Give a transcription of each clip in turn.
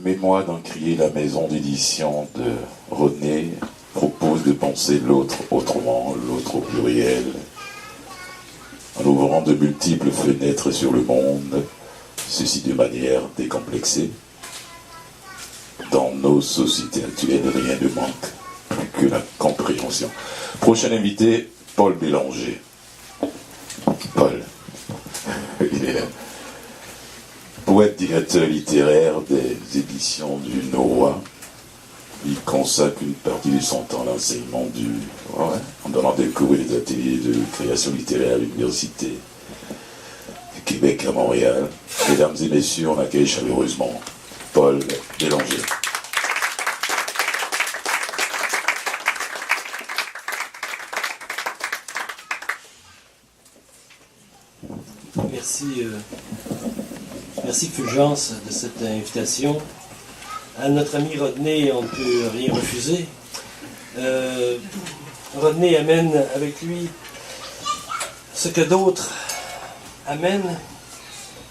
Mémoire d'encrier, la maison d'édition de Rodney propose de penser l'autre autrement, l'autre au pluriel, en ouvrant de multiples fenêtres sur le monde, ceci de manière décomplexée. Dans nos sociétés actuelles, rien ne manque, plus que la compréhension. Prochain invité, Paul Bélanger. Paul, il est poète, directeur littéraire des éditions du Noroît. Il consacre une partie de son temps à l'enseignement en donnant des cours et des ateliers de création littéraire à l'Université du Québec à Montréal. Mesdames et messieurs, on accueille chaleureusement Paul Bélanger. Merci Fulgence de cette invitation. À notre ami Rodney, on ne peut rien refuser. Rodney amène avec lui ce que d'autres amènent,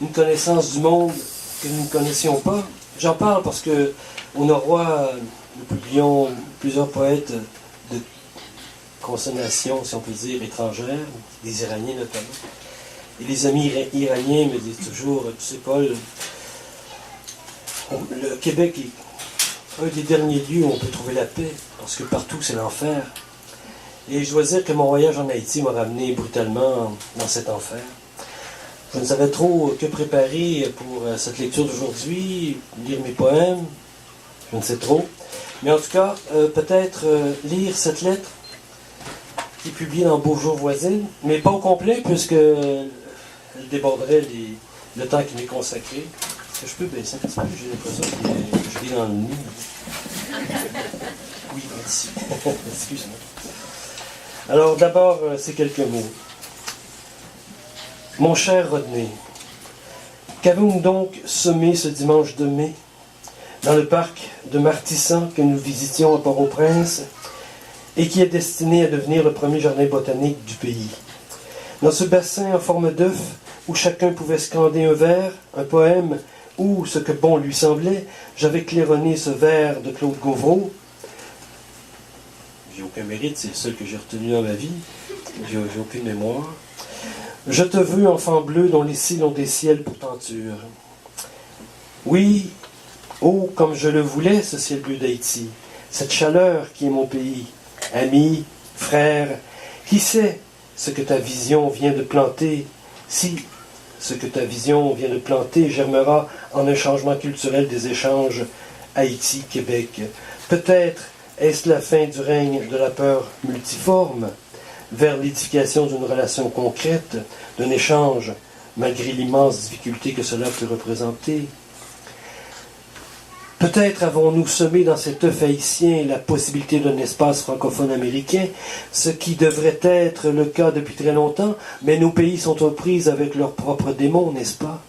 une connaissance du monde que nous ne connaissions pas. J'en parle parce que au Noroît, nous publions plusieurs poètes de consommation, si on peut dire, étrangère, des Iraniens notamment. Et les amis iraniens me disent toujours, tu sais Paul, le Québec est un des derniers lieux où on peut trouver la paix, parce que partout c'est l'enfer. Et je dois dire que mon voyage en Haïti m'a ramené brutalement dans cet enfer. Je ne savais trop que préparer pour cette lecture d'aujourd'hui, lire mes poèmes, je ne sais trop. Mais en tout cas, peut-être lire cette lettre qui est publiée dans Beaujour Voisine, mais pas au complet, puisque elle déborderait le temps qui m'est consacré. Est-ce que je peux baisser un petit peu? J'ai l'impression que je lis dans le nid. Oui, merci. Excuse-moi. Alors d'abord, ces quelques mots. Mon cher Rodney, qu'avons-nous donc semé ce dimanche de mai dans le parc de Martissan que nous visitions à Port-au-Prince et qui est destiné à devenir le premier jardin botanique du pays? Dans ce bassin en forme d'œuf où chacun pouvait scander un vers, un poème, ou, ce que bon lui semblait, j'avais claironné ce vers de Claude Gauvreau. J'ai aucun mérite, c'est le seul que j'ai retenu dans ma vie. J'ai aucune mémoire. Je te veux, enfant bleu, dont les cils ont des ciels pour tenture. Oui, oh, comme je le voulais, ce ciel bleu d'Haïti, cette chaleur qui est mon pays. Ami, frère, qui sait ce que ta vision vient de planter, si ce que ta vision vient de planter germera en un changement culturel des échanges Haïti-Québec. Peut-être est-ce la fin du règne de la peur multiforme vers l'édification d'une relation concrète, d'un échange, malgré l'immense difficulté que cela peut représenter. Peut-être avons-nous semé dans cet œuf haïtien la possibilité d'un espace francophone américain, ce qui devrait être le cas depuis très longtemps, mais nos pays sont aux prises avec leurs propres démons, n'est-ce pas?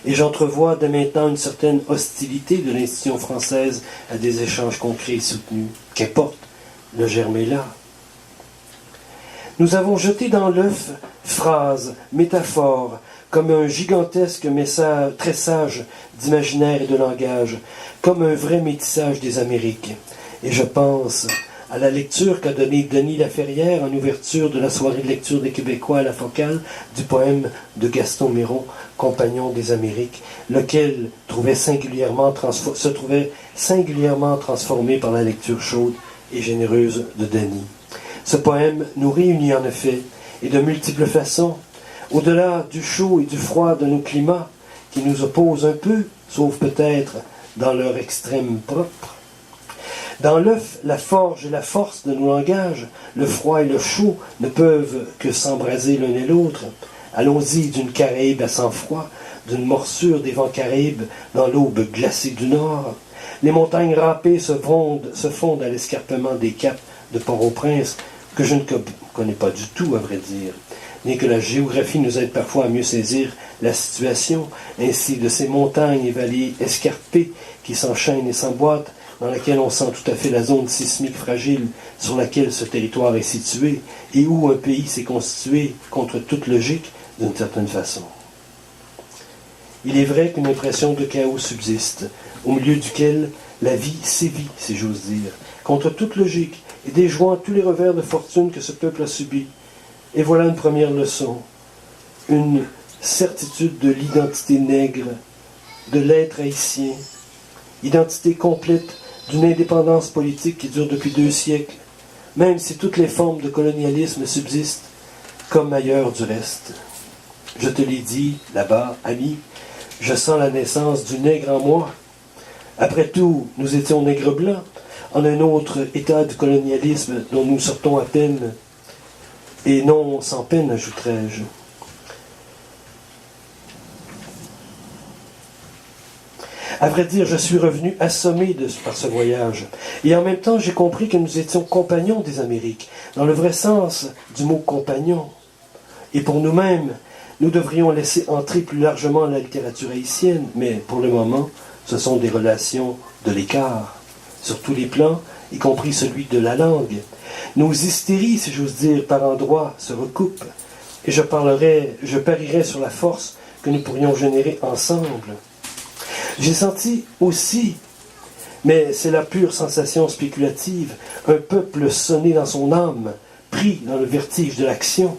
Et j'entrevois dès maintenant une certaine hostilité de l'institution française à des échanges concrets et soutenus. Qu'importe, le germe est là. Nous avons jeté dans l'œuf phrases, métaphores, comme un gigantesque tressage d'imaginaire et de langage, comme un vrai métissage des Amériques. Et je pense à la lecture qu'a donnée Denis Laferrière en ouverture de la soirée de lecture des Québécois à la Focale du poème de Gaston Miron, Compagnon des Amériques, lequel se trouvait singulièrement transformé par la lecture chaude et généreuse de Denis. Ce poème nous réunit en effet, et de multiples façons, au-delà du chaud et du froid de nos climats, qui nous opposent un peu, sauf peut-être dans leur extrême propre. Dans l'œuf, la forge et la force de nos langages, le froid et le chaud ne peuvent que s'embraser l'un et l'autre. Allons-y d'une Caraïbe à sang-froid, d'une morsure des vents Caraïbes dans l'aube glacée du nord. Les montagnes râpées se fondent à l'escarpement des caps de Port-au-Prince, que je ne connais pas du tout, à vrai dire, bien que la géographie nous aide parfois à mieux saisir la situation, ainsi de ces montagnes et vallées escarpées qui s'enchaînent et s'emboîtent, dans laquelle on sent tout à fait la zone sismique fragile sur laquelle ce territoire est situé, et où un pays s'est constitué contre toute logique d'une certaine façon. Il est vrai qu'une impression de chaos subsiste, au milieu duquel la vie sévit, si j'ose dire, contre toute logique, et déjouant tous les revers de fortune que ce peuple a subis. Et voilà une première leçon, une certitude de l'identité nègre, de l'être haïtien, identité complète d'une indépendance politique qui dure depuis 2 siècles, même si toutes les formes de colonialisme subsistent, comme ailleurs du reste. Je te l'ai dit, là-bas, ami, je sens la naissance du nègre en moi. Après tout, nous étions nègres blancs, en un autre état de colonialisme dont nous sortons à peine, et non sans peine, ajouterai-je. À vrai dire, je suis revenu assommé par ce voyage. Et en même temps, j'ai compris que nous étions compagnons des Amériques, dans le vrai sens du mot compagnon. Et pour nous-mêmes, nous devrions laisser entrer plus largement la littérature haïtienne, mais pour le moment, ce sont des relations de l'écart, sur tous les plans, y compris celui de la langue. Nos hystéries, si j'ose dire, par endroits, se recoupent, et je parierais sur la force que nous pourrions générer ensemble. J'ai senti aussi, mais c'est la pure sensation spéculative, un peuple sonner dans son âme, pris dans le vertige de l'action.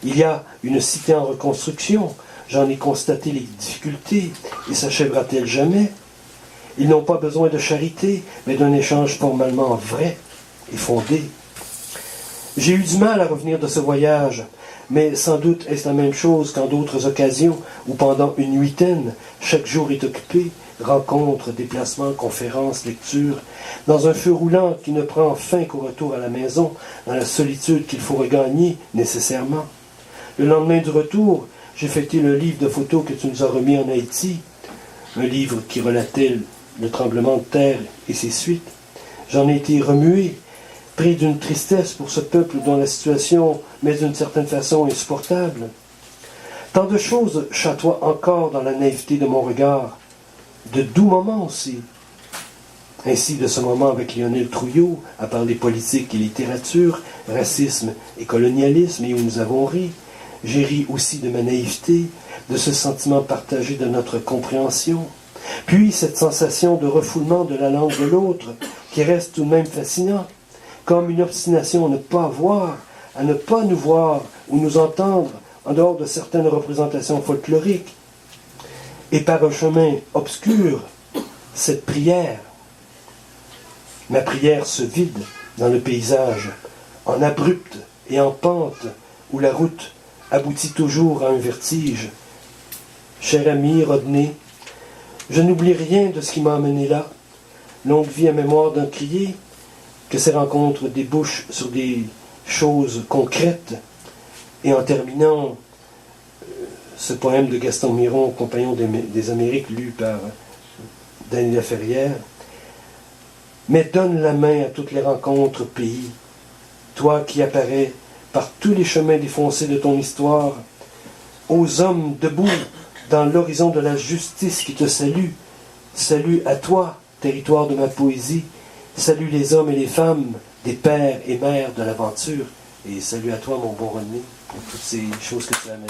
Il y a une cité en reconstruction, j'en ai constaté les difficultés, et s'achèvera-t-elle jamais? Ils n'ont pas besoin de charité, mais d'un échange formellement vrai et fondé. J'ai eu du mal à revenir de ce voyage, mais sans doute est-ce la même chose qu'en d'autres occasions où pendant une huitaine, chaque jour est occupé, rencontres, déplacements, conférences, lectures, dans un feu roulant qui ne prend fin qu'au retour à la maison, dans la solitude qu'il faut regagner nécessairement. Le lendemain du retour, j'ai fêté le livre de photos que tu nous as remis en Haïti, un livre qui relatait le tremblement de terre et ses suites. J'en ai été remué, pris d'une tristesse pour ce peuple dont la situation m'est d'une certaine façon insupportable. Tant de choses chatoient encore dans la naïveté de mon regard, de doux moments aussi. Ainsi de ce moment avec Lionel Trouillot, à parler politique et littérature, racisme et colonialisme, et où nous avons ri. J'ai ri aussi de ma naïveté, de ce sentiment partagé de notre compréhension. Puis cette sensation de refoulement de la langue de l'autre, qui reste tout de même fascinant, comme une obstination à ne pas voir, à ne pas nous voir ou nous entendre en dehors de certaines représentations folkloriques. Et par un chemin obscur, cette prière, ma prière se vide dans le paysage, en abrupte et en pente, où la route aboutit toujours à un vertige. Cher ami Rodney, je n'oublie rien de ce qui m'a amené là. Longue vie à mémoire d'un crier, que ces rencontres débouchent sur des choses concrètes. Et en terminant ce poème de Gaston Miron, Compagnon des Amériques, lu par Denis Laferrière, mais donne la main à toutes les rencontres pays, toi qui apparais par tous les chemins défoncés de ton histoire, aux hommes debout dans l'horizon de la justice qui te salue. Salut à toi, territoire de ma poésie. Salut les hommes et les femmes, des pères et mères de l'aventure. Et salut à toi, mon bon René, pour toutes ces choses que tu amènes.